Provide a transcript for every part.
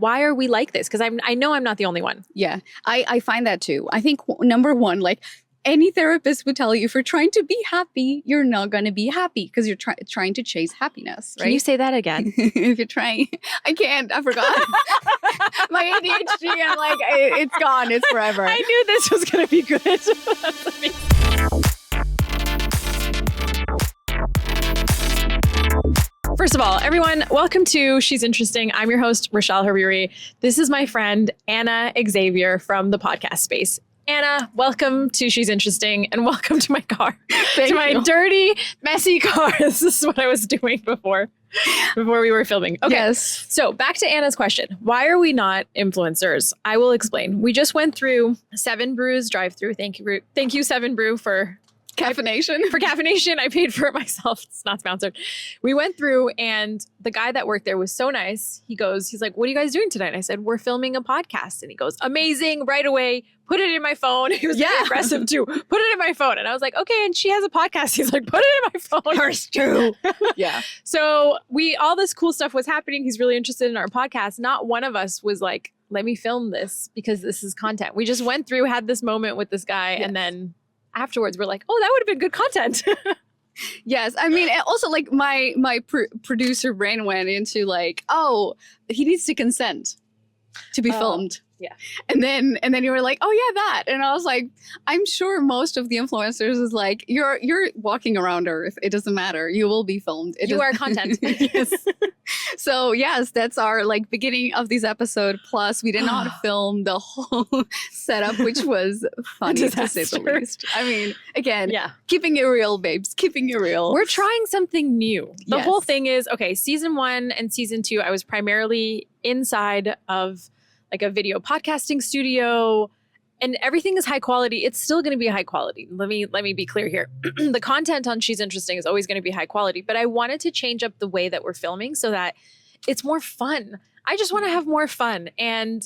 why are we like this? Because I know I'm not the only one. Yeah, I find that too. I think number one, like any therapist would tell you, if you're trying to be happy, you're not going to be happy because you're trying to chase happiness, right? Can you say that again? If you're trying, I can't, I forgot. My ADHD, I'm like, it's gone, it's forever. I knew this was going to be good. That's amazing. First of all, everyone, welcome to She's Interesting. I'm your host, Rochelle Hariri. This is my friend, Ana Xavier from the podcast space. Ana, welcome to She's Interesting and welcome to my car. Thank my you. dirty, messy car. This is what I was doing before we were filming. Okay. Yes. So back to Anna's question. Why are we not influencers? I will explain. We just went through 7 Brews drive-through. Thank you, 7 Brew, for Caffeination. For caffeination. I paid for it myself. It's not sponsored. We went through and the guy that worked there was so nice. He's like, what are you guys doing tonight? And I said, we're filming a podcast. And he goes, amazing, right away. Put it in my phone. He was very aggressive too. Put it in my phone. And I was like, okay. And she has a podcast. He's like, put it in my phone. Hers too. Yeah. So all this cool stuff was happening. He's really interested in our podcast. Not one of us was like, let me film this because this is content. We just went through, had this moment with this guy. Yes. And then afterwards, we're like, oh, that would have been good content. Yes. I mean, also like my producer brain went into like, oh, he needs to consent to be filmed. Yeah. And then you were like, oh yeah, that. And I was like, I'm sure most of the influencers is like, you're walking around Earth. It doesn't matter. You will be filmed. You are content. Yes. So yes, that's our like beginning of this episode. Plus we did not film the whole setup, which was funny to say the least. I mean, again, keeping it real, babes, keeping it real. We're trying something new. The Yes. whole thing is, okay, season 1 and season 2, I was primarily inside of like a video podcasting studio and everything is high quality. It's still going to be high quality. Let me be clear here. The content on She's Interesting is always going to be high quality, but I wanted to change up the way that we're filming so that it's more fun. I just want to have more fun. And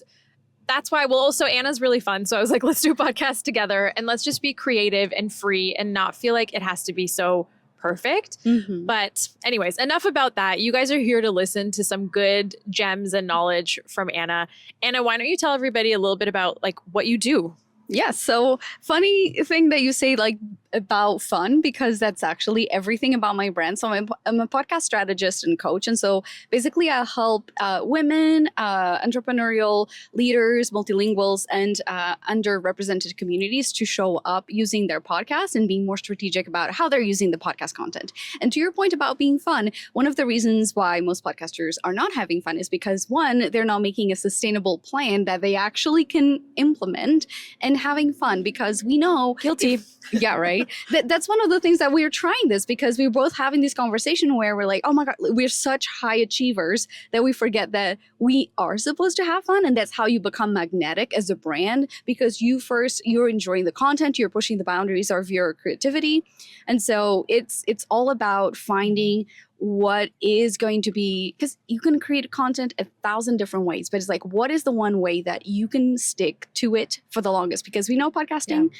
that's why, well, also Anna's really fun. So I was like, let's do a podcast together and let's just be creative and free and not feel like it has to be so perfect. Mm-hmm. But anyways, enough about that. You guys are here to listen to some good gems and knowledge from Ana. Anna, why don't you tell everybody a little bit about like what you do? Yeah, so funny thing that you say like about fun, because that's actually everything about my brand. So I'm a podcast strategist and coach. And so basically I help women, entrepreneurial leaders, multilinguals, and underrepresented communities to show up using their podcast and being more strategic about how they're using the podcast content. And to your point about being fun, one of the reasons why most podcasters are not having fun is because, one, they're not making a sustainable plan that they actually can implement and having fun, because we know Guilty. Yeah, right. That's one of the things that we're trying this, because we're both having this conversation where we're like, oh my God, we're such high achievers that we forget that we are supposed to have fun. And that's how you become magnetic as a brand, because you're enjoying the content, you're pushing the boundaries of your creativity. And so it's all about finding what is going to be, because you can create content 1,000 different ways, but it's like, what is the one way that you can stick to it for the longest? Because we know podcasting,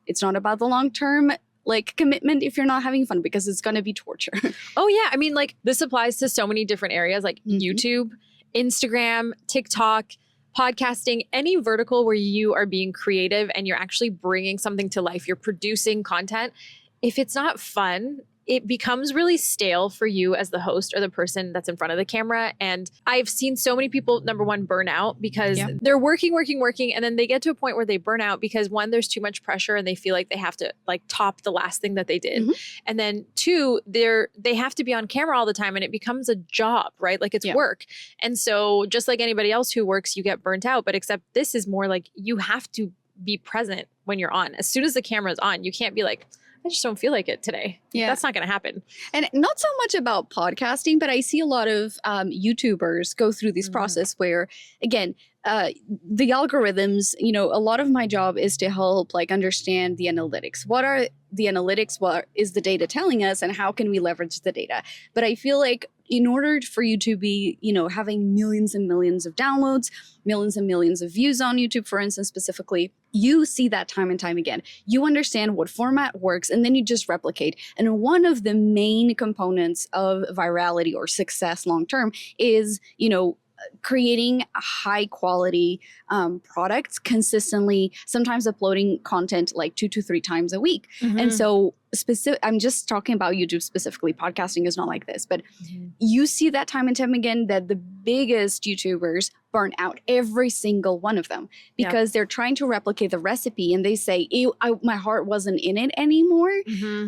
it's not about the long-term like commitment if you're not having fun, because it's going to be torture. Oh yeah. I mean, like this applies to so many different areas like YouTube, Instagram, TikTok, podcasting, any vertical where you are being creative and you're actually bringing something to life, you're producing content. If it's not fun, it becomes really stale for you as the host or the person that's in front of the camera. And I've seen so many people, number one, burn out because they're working. And then they get to a point where they burn out because, one, there's too much pressure and they feel like they have to like top the last thing that they did. And then 2, they have to be on camera all the time and it becomes a job, right? Like it's work. And so just like anybody else who works, you get burnt out. But except this is more like you have to be present when you're on. As soon as the camera's on, you can't be like, I just don't feel like it today. Yeah. That's not going to happen. And not so much about podcasting, but I see a lot of YouTubers go through this process where, again, the algorithms, you know, a lot of my job is to help like understand the analytics. What are the analytics? What is the data telling us, and how can we leverage the data? But I feel like in order for you to be, you know, having millions and millions of downloads, millions and millions of views on YouTube, for instance, specifically, you see that time and time again. You understand what format works, and then you just replicate. And one of the main components of virality or success long-term is, you know, creating high quality products consistently, sometimes uploading content like 2 to 3 times a week. And so I'm just talking about YouTube specifically. Podcasting is not like this, but you see that time and time again that the biggest YouTubers burn out, every single one of them, because they're trying to replicate the recipe and they say, ew, my heart wasn't in it anymore.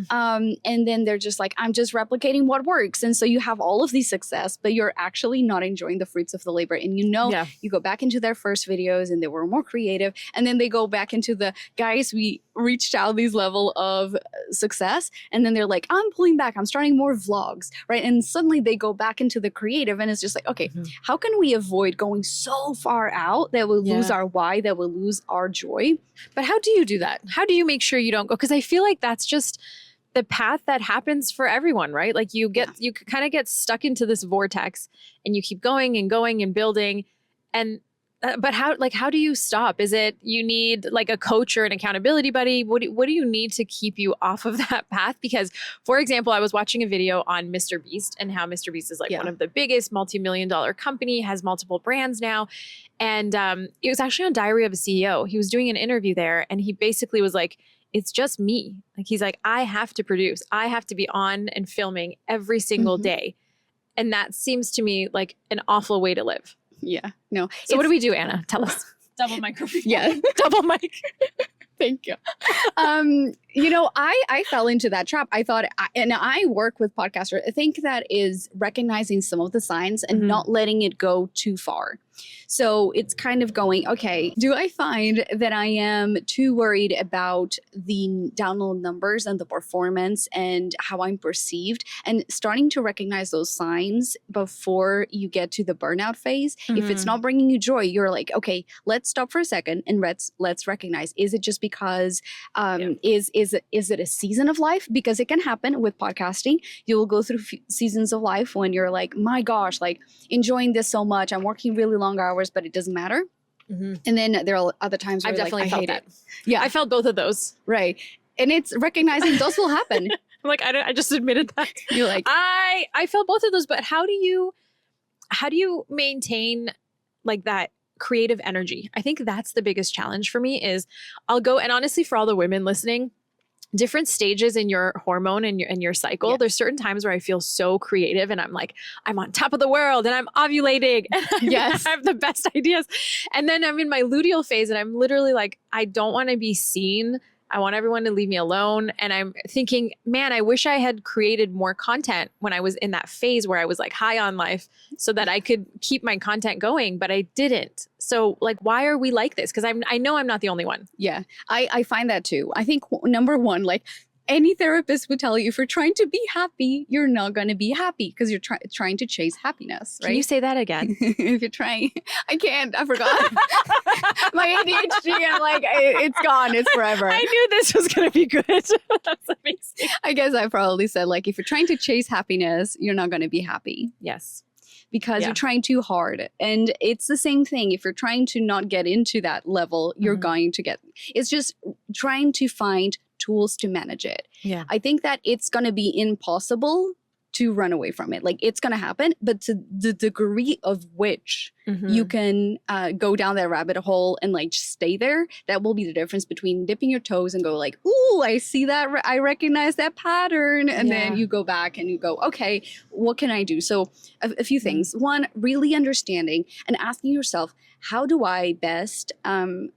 And then they're just like, I'm just replicating what works. And so you have all of these success, but you're actually not enjoying the fruits of the labor. And you go back into their first videos and they were more creative. And then they go back into the guys, we reached out these level of success. And then they're like, I'm pulling back. I'm starting more vlogs, right? And suddenly they go back into the creative and it's just like, okay, how can we avoid going so far out that we'll lose our why, that we'll lose our joy? But how do you do that? How do you make sure you don't go? Because I feel like that's just the path that happens for everyone, right? Like you kind of get stuck into this vortex and you keep going and building. And but how do you stop? Is it you need like a coach or an accountability buddy? What do you need to keep you off of that path? Because, for example, I was watching a video on Mr. Beast and how Mr. Beast is like one of the biggest multi-million-dollar company, has multiple brands now. And it was actually on Diary of a CEO. He was doing an interview there and he basically was like, it's just me. Like, he's like, I have to produce. I have to be on and filming every single day. And that seems to me like an awful way to live. Yeah, no. So what do we do, Anna? Tell us. Double microphone. Yeah. Double mic. Thank you. I fell into that trap. I thought, and I work with podcasters. I think that is recognizing some of the signs and not letting it go too far. So it's kind of going, okay, do I find that I am too worried about the download numbers and the performance and how I'm perceived, and starting to recognize those signs before you get to the burnout phase? If it's not bringing you joy, you're like, okay, let's stop for a second and let's recognize, is it just because, is it a season of life? Because it can happen with podcasting. You'll go through seasons of life when you're like, my gosh, like enjoying this so much. I'm working really long hours, but it doesn't matter. And then there are other times where I've definitely felt that. Yeah, I felt both of those. Right. And it's recognizing those will happen. I'm like, I just admitted that. You're like, I felt both of those, but how do you maintain like that creative energy? I think that's the biggest challenge for me. Is I'll go, and honestly, for all the women listening, different stages in your hormone and your cycle. Yes. There's certain times where I feel so creative and I'm like, I'm on top of the world and I'm ovulating. And I have the best ideas. And then I'm in my luteal phase and I'm literally like, I don't want to be seen. I want everyone to leave me alone. And I'm thinking, man, I wish I had created more content when I was in that phase where I was like high on life so that I could keep my content going, but I didn't. So like, why are we like this? Because I know I'm not the only one. Yeah, I find that too. I think number one, like any therapist would tell you, if you're trying to be happy, you're not going to be happy because you're trying to chase happiness, right? Can you say that again? If you're trying, I can't, I forgot. My ADHD, I'm like, it's gone, it's forever. I knew this was going to be good. That's amazing. I guess I probably said like, if you're trying to chase happiness, you're not going to be happy. Yes. Because you're trying too hard. And it's the same thing. If you're trying to not get into that level, you're going to get, it's just trying to find tools to manage it. Yeah. I think that it's going to be impossible to run away from it. Like it's going to happen, but to the degree of which you can go down that rabbit hole and like just stay there, that will be the difference between dipping your toes and go like, ooh, I see that, I recognize that pattern. And then you go back and you go, okay, what can I do? So a few things. One, really understanding and asking yourself, how do I best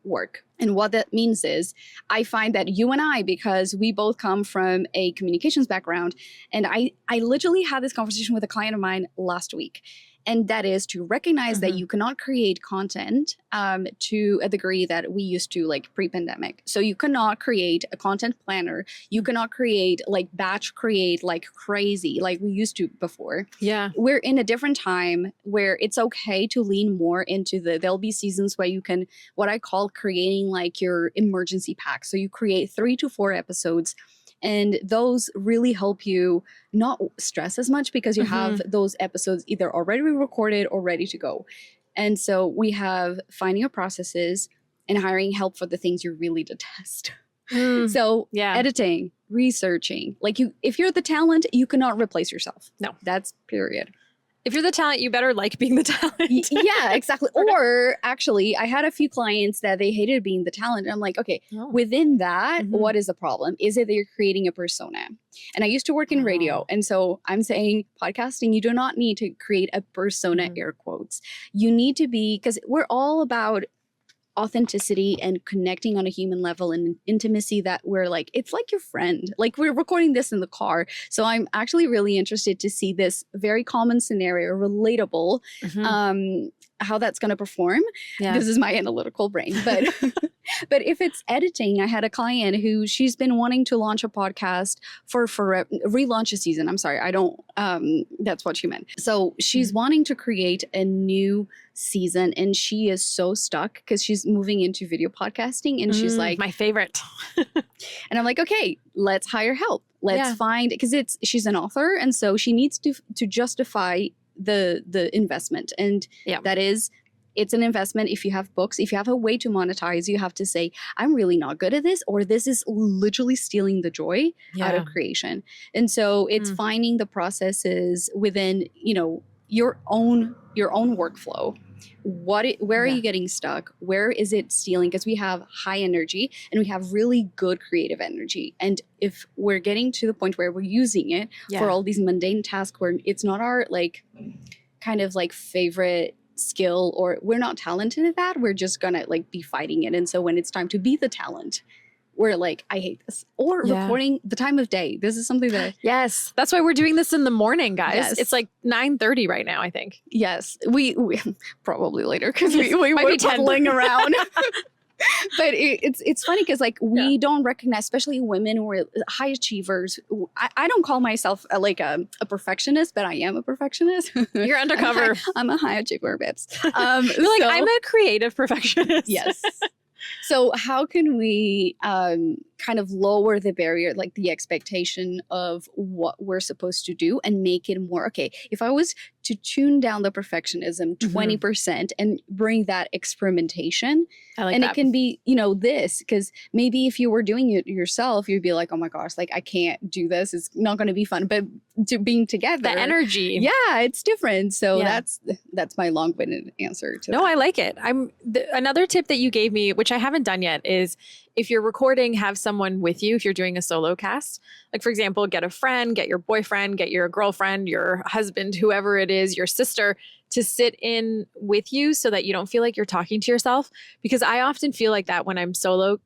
work? And what that means is, I find that you and I, because we both come from a communications background, and I literally had this conversation with a client of mine last week. And that is to recognize that you cannot create content to a degree that we used to, like pre-pandemic. So you cannot create a content planner. You cannot create batch create like crazy like we used to before. Yeah. We're in a different time where it's okay to lean more into there'll be seasons where you can, what I call creating like your emergency pack. So you create 3 to 4 episodes. And those really help you not stress as much because you have those episodes either already recorded or ready to go. And so we have finding your processes and hiring help for the things you really detest. So editing, researching, if you're the talent, you cannot replace yourself. No. That's period. If you're the talent, you better like being the talent. Yeah, exactly. Or actually, I had a few clients that they hated being the talent. And I'm like, okay, within that, what is the problem? Is it that you're creating a persona? And I used to work in radio. And so I'm saying podcasting, you do not need to create a persona, air quotes. You need to be, because we're all about authenticity and connecting on a human level and intimacy that we're like, it's like your friend. Like we're recording this in the car. So I'm actually really interested to see this very common scenario, relatable, how that's going to perform. Yeah. This is my analytical brain. But but if it's editing, I had a client who she's been wanting to launch a podcast for relaunch a season. I'm sorry. I don't, that's what she meant. So she's wanting to create a new season and she is so stuck because she's moving into video podcasting and she's like, my favorite. And I'm like, okay, let's hire help. Let's find, because she's an author. And so she needs to justify the investment. And that is, it's an investment. If you have books, if you have a way to monetize, you have to say, I'm really not good at this, or this is literally stealing the joy out of creation. And so it's finding the processes within, your own workflow. Where are you getting stuck? Where is it stealing? Because we have high energy and we have really good creative energy. And if we're getting to the point where we're using it for all these mundane tasks where it's not our kind of favorite skill, or we're not talented at that, we're just gonna be fighting it. And so when it's time to be the talent, we're like, I hate this. Or recording the time of day. This is something that... Yes. That's why we're doing this in the morning, guys. Yes. It's 9:30 right now, I think. Yes. We probably later because we were toddling around. But it's funny because we don't recognize, especially women who are high achievers. I don't call myself a perfectionist, but I am a perfectionist. You're undercover. I'm a high achiever, bits. I'm a creative perfectionist. Yes. So how can we kind of lower the barrier, the expectation of what we're supposed to do and make it more, okay, if I was to tune down the perfectionism 20% and bring that experimentation, it can be, this, because maybe if you were doing it yourself, you'd be like, oh my gosh, I can't do this. It's not going to be fun. But being together, the energy. Yeah, it's different. So that's my long-winded answer to that. No, I like it. Another tip that you gave me, which I haven't done yet, is if you're recording, have someone with you if you're doing a solo cast. For example, get a friend, get your boyfriend, get your girlfriend, your husband, whoever it is, your sister, to sit in with you so that you don't feel like you're talking to yourself. Because I often feel like that when I'm solo,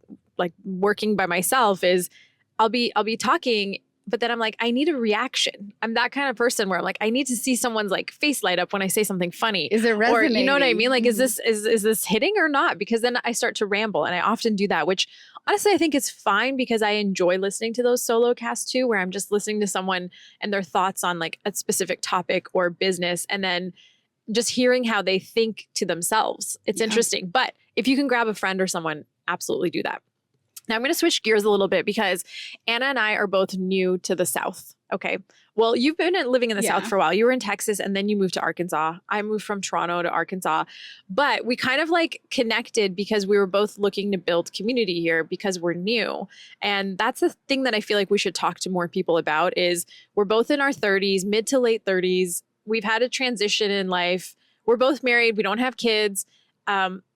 working by myself, is I'll be talking, but then I'm like, I need a reaction. I'm that kind of person where I'm like, I need to see someone's face light up when I say something funny. Is it resonating? Or, you know what I mean? Is this hitting or not? Because then I start to ramble, and I often do that, which honestly, I think it's fine because I enjoy listening to those solo casts too, where I'm just listening to someone and their thoughts on a specific topic or business, and then just hearing how they think to themselves. It's interesting. But if you can grab a friend or someone, absolutely do that. Now I'm going to switch gears a little bit because Ana and I are both new to the South. Okay. Well, you've been living in the South for a while. You were in Texas and then you moved to Arkansas. I moved from Toronto to Arkansas, but we kind of connected because we were both looking to build community here because we're new. And that's the thing that I feel like we should talk to more people about is we're both in our 30s, mid to late 30s. We've had a transition in life. We're both married. We don't have kids.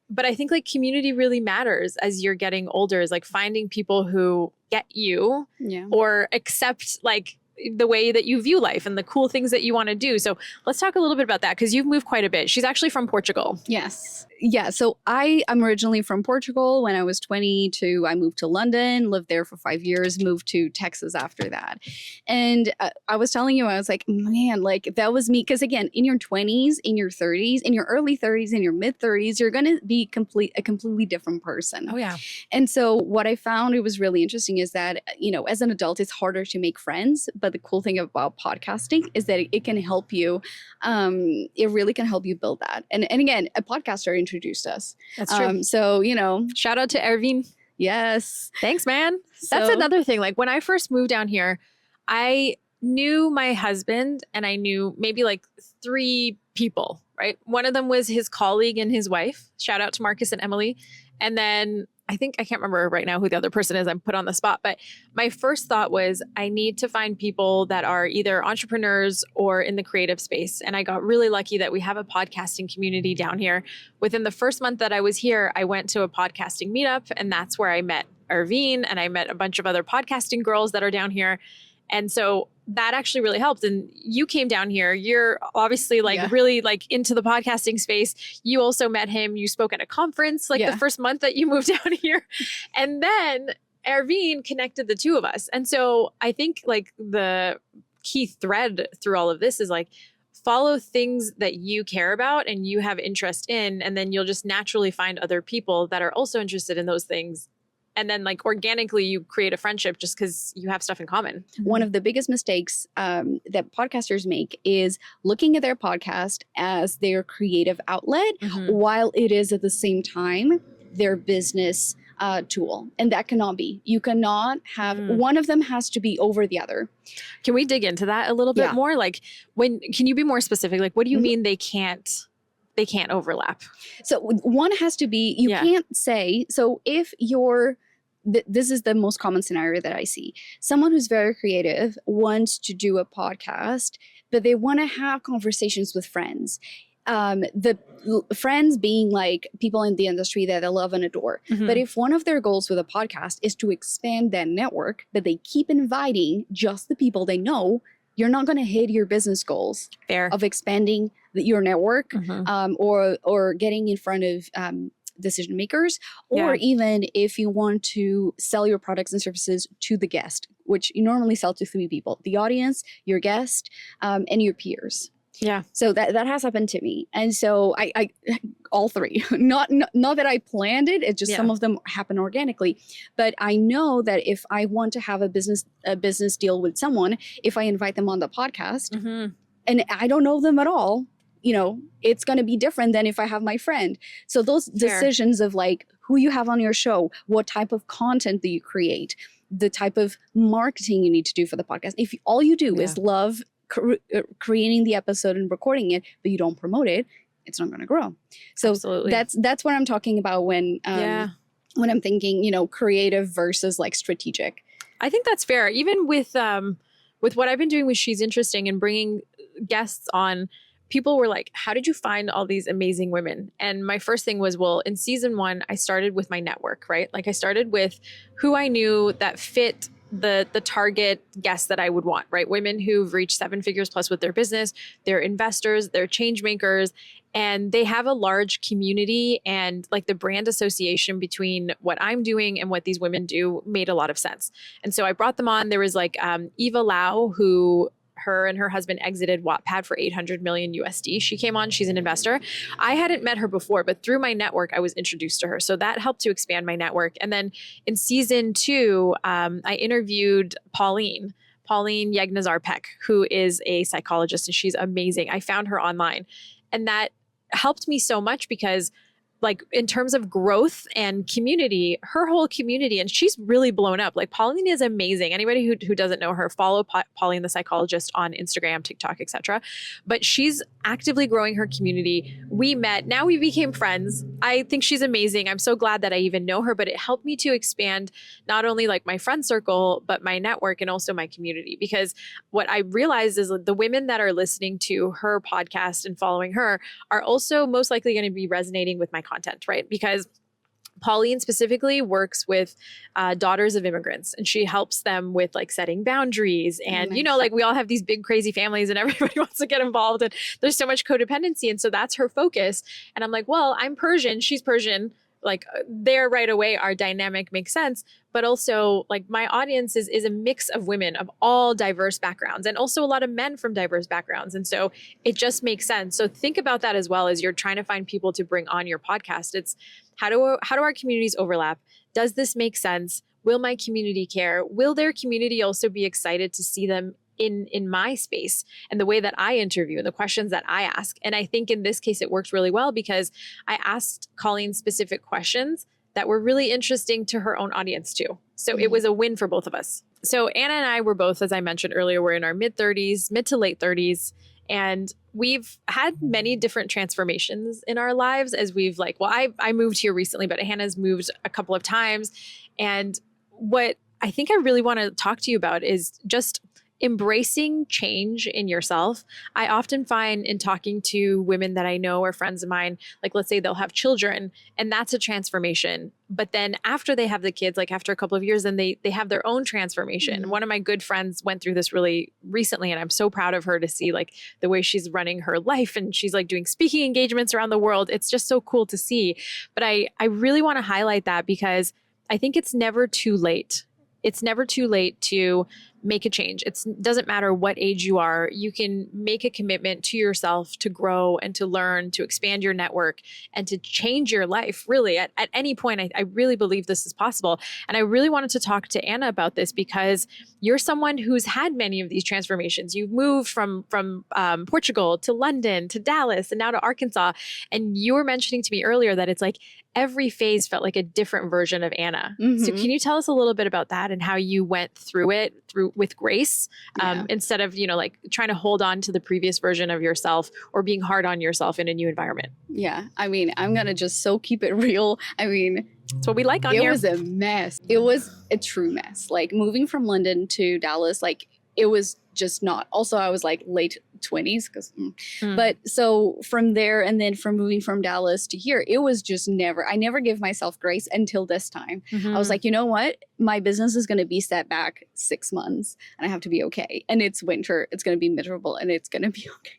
But I think community really matters as you're getting older, is finding people who get you or accept the way that you view life and the cool things that you want to do. So let's talk a little bit about that because you've moved quite a bit. She's actually from Portugal. Yes. Yeah. So I'm originally from Portugal. When I was 22, I moved to London, lived there for 5 years, moved to Texas after that. And I was telling you, I was like, man, that was me. Because again, in your 20s, in your 30s, in your early 30s, in your mid 30s, you're going to be a completely different person. Oh, yeah. And so what I found it was really interesting is that, as an adult, it's harder to make friends. But the cool thing about podcasting is that it can help you. It really can help you build that. And again, a podcaster introduced us. That's true. So, shout out to Ervin. Yes. Thanks, man. That's another thing. When I first moved down here, I knew my husband and I knew maybe 3 people, right? One of them was his colleague and his wife. Shout out to Marcus and Emily. And then I think I can't remember right now who the other person is. I'm put on the spot, but my first thought was I need to find people that are either entrepreneurs or in the creative space. And I got really lucky that we have a podcasting community down here. Within the first month that I was here, I went to a podcasting meetup, and that's where I met Arvine, and I met a bunch of other podcasting girls that are down here. And so that actually really helped. And you came down here. You're obviously really like into the podcasting space. You also met him. You spoke at a conference the first month that you moved down here. And then Arvine connected the two of us. And so I think like the key thread through all of this is like, follow things that you care about and you have interest in, and then you'll just naturally find other people that are also interested in those things. And then like organically you create a friendship just because you have stuff in common. One of the biggest mistakes that podcasters make is looking at their podcast as their creative outlet while it is at the same time their business tool. And that cannot be. You cannot have, one of them has to be over the other. Can we dig into that a little bit more? Like can you be more specific? Like what do you mean they can't overlap? So one has to be, you can't say, so if you're, this is the most common scenario that I see. Someone who's very creative wants to do a podcast, but they want to have conversations with friends. The friends being like people in the industry that they love and adore. But if one of their goals with a podcast is to expand that network, but they keep inviting just the people they know, you're not going to hit your business goals of expanding your network or getting in front of decision makers, or even if you want to sell your products and services to the guest, which you normally sell to three people: the audience, your guest, and your peers. Yeah. So that has happened to me. And so I all three, not that I planned it. It's just some of them happen organically. But I know that if I want to have a business deal with someone, if I invite them on the podcast and I don't know them at all, it's going to be different than if I have my friend. So those decisions of like who you have on your show, what type of content do you create, the type of marketing you need to do for the podcast. If all you do is love creating the episode and recording it, but you don't promote it, it's not going to grow. So that's what I'm talking about when I'm thinking, creative versus like strategic. I think that's fair. Even with what I've been doing with She's Interesting and bringing guests on, people were like, how did you find all these amazing women? And my first thing was, well, in season 1, I started with my network, right? Like I started with who I knew that fit the target guests that I would want, right? Women who've reached 7 figures plus with their business, they're investors, they're change makers, and they have a large community, and like the brand association between what I'm doing and what these women do made a lot of sense. And so I brought them on. There was like Eva Lau, who her and her husband exited Wattpad for 800 million USD. She came on, she's an investor. I hadn't met her before, but through my network, I was introduced to her. So that helped to expand my network. And then in season 2, I interviewed Pauline Yegnazar-Peck, who is a psychologist, and she's amazing. I found her online, and that helped me so much because like in terms of growth and community, her whole community, and she's really blown up. Like Pauline is amazing. Anybody who doesn't know her, follow Pauline the psychologist on Instagram, TikTok, etc. But she's actively growing her community. We met, now we became friends. I think she's amazing. I'm so glad that I even know her, but it helped me to expand not only like my friend circle, but my network and also my community. Because what I realized is the women that are listening to her podcast and following her are also most likely going to be resonating with my content, right? Because Pauline specifically works with daughters of immigrants, and she helps them with like setting boundaries. And, like we all have these big, crazy families and everybody wants to get involved, and there's so much codependency. And so that's her focus. And I'm like, well, I'm Persian, she's Persian. Like there right away, our dynamic makes sense. But also like my audience is a mix of women of all diverse backgrounds, and also a lot of men from diverse backgrounds. And so it just makes sense. So think about that as well as you're trying to find people to bring on your podcast. It's how do our communities overlap? Does this make sense? Will my community care? Will their community also be excited to see them in my space and the way that I interview and the questions that I ask? And I think in this case, it works really well because I asked Colleen specific questions that were really interesting to her own audience too. So it was a win for both of us. So Anna and I were both, as I mentioned earlier, we're in our mid to late 30s. And we've had many different transformations in our lives as we've like, well, I moved here recently, but Hannah's moved a couple of times. And what I think I really want to talk to you about is just embracing change in yourself. I often find in talking to women that I know or friends of mine, like let's say they'll have children and that's a transformation. But then after they have the kids, like after a couple of years, then they have their own transformation. Mhm. One of my good friends went through this really recently, and I'm so proud of her to see like the way she's running her life, and she's like doing speaking engagements around the world. It's just so cool to see. But I really want to highlight that because I think it's never too late. It's never too late to make a change. It doesn't matter what age you are. You can make a commitment to yourself to grow and to learn, to expand your network and to change your life really at any point. I really believe this is possible. And I really wanted to talk to Ana about this because you're someone who's had many of these transformations. You've moved from Portugal to London to Dallas and now to Arkansas. And you were mentioning to me earlier that it's like every phase felt like a different version of Ana. Mhm. So can you tell us a little bit about that and how you went through it with grace instead of, like trying to hold on to the previous version of yourself or being hard on yourself in a new environment? Yeah. I mean, I'm going to just keep it real. I mean, that's what we like on it here. It was a mess. It was a true mess. Like moving from London to Dallas, like it was just not. Also, I was like late 20s but so from there and then from moving from Dallas to here, it was just I never give myself grace until this time. Mm-hmm. I was like, you know what? My business is going to be set back 6 months and I have to be okay. And it's winter. It's going to be miserable and it's going to be okay.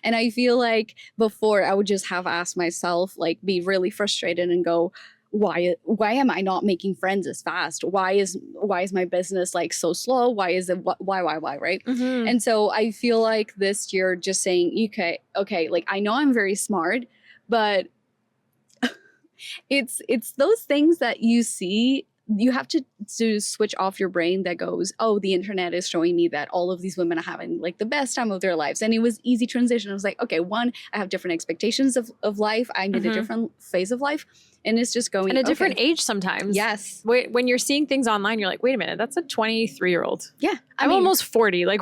And I feel like before I would just have asked myself, like be really frustrated and go, why am I not making friends as fast? Why is my business like so slow? Why is it why, right? Mm-hmm. And so I feel like this year just saying, okay, like I know I'm very smart, but it's those things that you see. You have to switch off your brain that goes, oh, the internet is showing me that all of these women are having like the best time of their lives. And it was easy transition. I was like, okay, one, I have different expectations of life. I'm in a different phase of life. And it's just going. And a different age sometimes. Yes. When you're seeing things online, you're like, wait a minute, that's a 23-year-old. Yeah. I'm almost 40. Like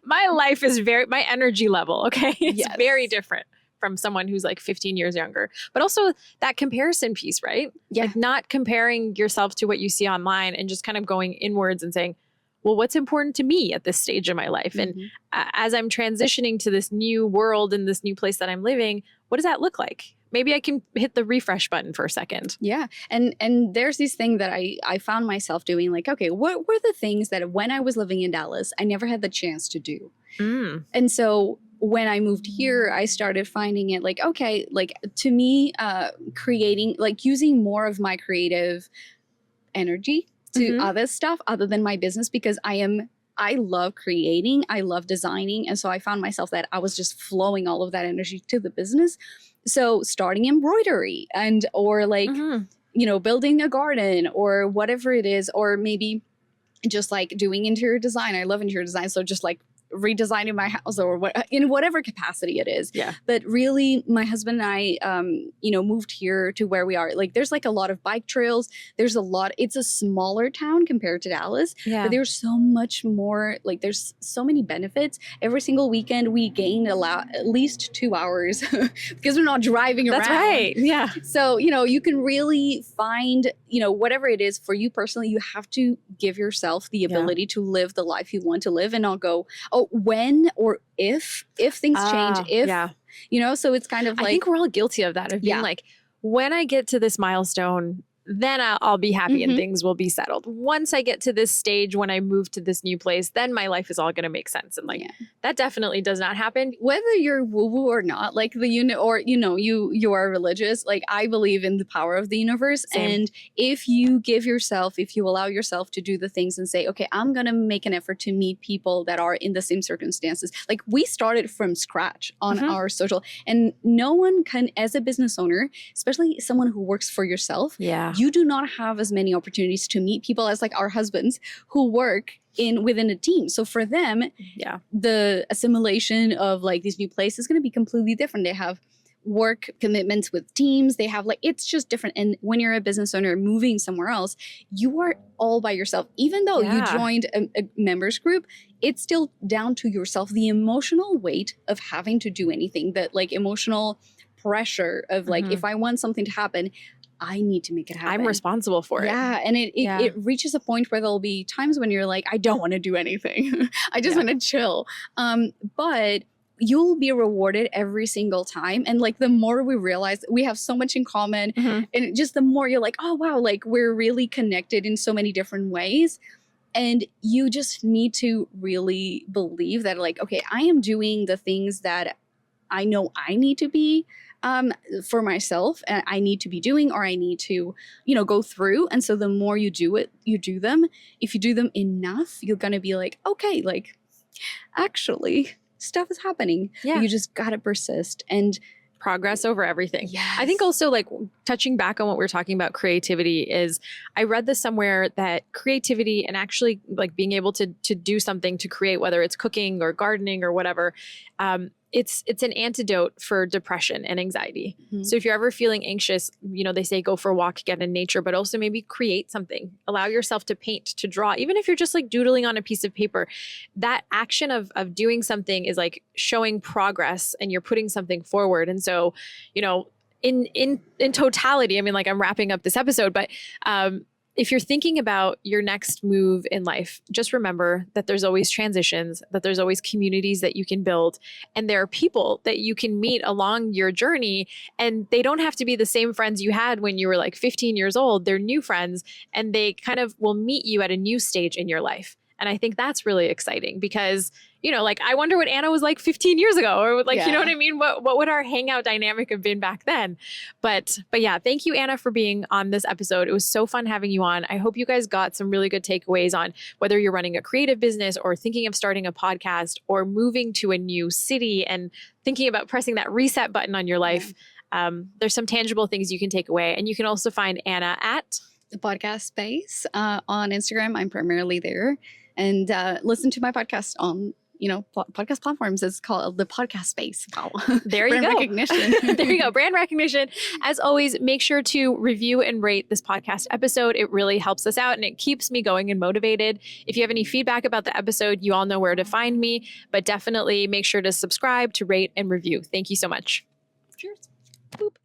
my life is my energy level, okay? It's very different from someone who's like 15 years younger. But also that comparison piece, right? Yeah. Like not comparing yourself to what you see online and just kind of going inwards and saying, well, what's important to me at this stage of my life? Mm-hmm. And as I'm transitioning to this new world and this new place that I'm living, what does that look like? Maybe I can hit the refresh button for a second. Yeah. And there's this thing that I found myself doing, like, okay, what were the things that when I was living in Dallas, I never had the chance to do? And so when I moved here, I started finding it like, okay, like to me, creating, like using more of my creative energy to other stuff other than my business, because I love creating, I love designing. And so I found myself that I was just flowing all of that energy to the business. So starting embroidery or like, building a garden or whatever it is, or maybe just like doing interior design. I love interior design. So just like redesigning my house or in whatever capacity it is. Yeah. But really my husband and I, moved here to where we are. Like there's like a lot of bike trails. It's a smaller town compared to Dallas, but there's so much more, like there's so many benefits. Every single weekend we gain at least 2 hours because we're not driving around. That's right. Yeah. So, you can really find, whatever it is for you personally, you have to give yourself the ability to live the life you want to live and not go, oh, when or if things change, so it's kind of like, I think we're all guilty of that, of being like, when I get to this milestone, then I'll be happy and things will be settled. Once I get to this stage, when I move to this new place, then my life is all going to make sense. And that definitely does not happen. Whether you're woo-woo or not, like you are religious, like I believe in the power of the universe. Same. And if you allow yourself to do the things and say, okay, I'm going to make an effort to meet people that are in the same circumstances. Like we started from scratch on our social, and no one can, as a business owner, especially someone who works for yourself. Yeah. You do not have as many opportunities to meet people as like our husbands who work within a team. So for them, the assimilation of like these new places is going to be completely different. They have work commitments with teams. They have like, it's just different. And when you're a business owner moving somewhere else, you are all by yourself. Even though you joined a members group, it's still down to yourself. The emotional weight of having to do anything, that like emotional pressure of like, if I want something to happen, I need to make it happen. I'm responsible for it. Yeah. And it reaches a point where there'll be times when you're like, I don't want to do anything. I just want to chill. But you'll be rewarded every single time. And like, the more we realize we have so much in common, and just the more you're like, oh, wow, like we're really connected in so many different ways. And you just need to really believe that like, okay, I am doing the things that I know I need to be for myself, and I need to be doing, or I need to, go through. And so the more you do it, you do them. If you do them enough, you're going to be like, okay, like actually stuff is happening. Yeah. You just got to persist and progress over everything. Yes. I think also, like, touching back on what we're talking about, creativity is, I read this somewhere that creativity and actually like being able to do something to create, whether it's cooking or gardening or whatever, it's an antidote for depression and anxiety. So if you're ever feeling anxious, they say go for a walk, get in nature, but also maybe create something. Allow yourself to paint, to draw, even if you're just like doodling on a piece of paper. That action of doing something is like showing progress, and you're putting something forward. And so, in totality, I mean, like, I'm wrapping up this episode, but if you're thinking about your next move in life, just remember that there's always transitions, that there's always communities that you can build, and there are people that you can meet along your journey, and they don't have to be the same friends you had when you were like 15 years old. They're new friends, and they kind of will meet you at a new stage in your life. And I think that's really exciting because, like, I wonder what Ana was like 15 years ago, or like, you know what I mean? What would our hangout dynamic have been back then? But yeah, thank you, Ana, for being on this episode. It was so fun having you on. I hope you guys got some really good takeaways on whether you're running a creative business or thinking of starting a podcast or moving to a new city and thinking about pressing that reset button on your life. There's some tangible things you can take away. And you can also find Ana at the podcast space on Instagram. I'm primarily there. And listen to my podcast on, podcast platforms. It's called the podcast space. Wow. There you go. Brand recognition. There you go. Brand recognition. As always, make sure to review and rate this podcast episode. It really helps us out and it keeps me going and motivated. If you have any feedback about the episode, you all know where to find me, but definitely make sure to subscribe, to rate, and review. Thank you so much. Cheers. Boop.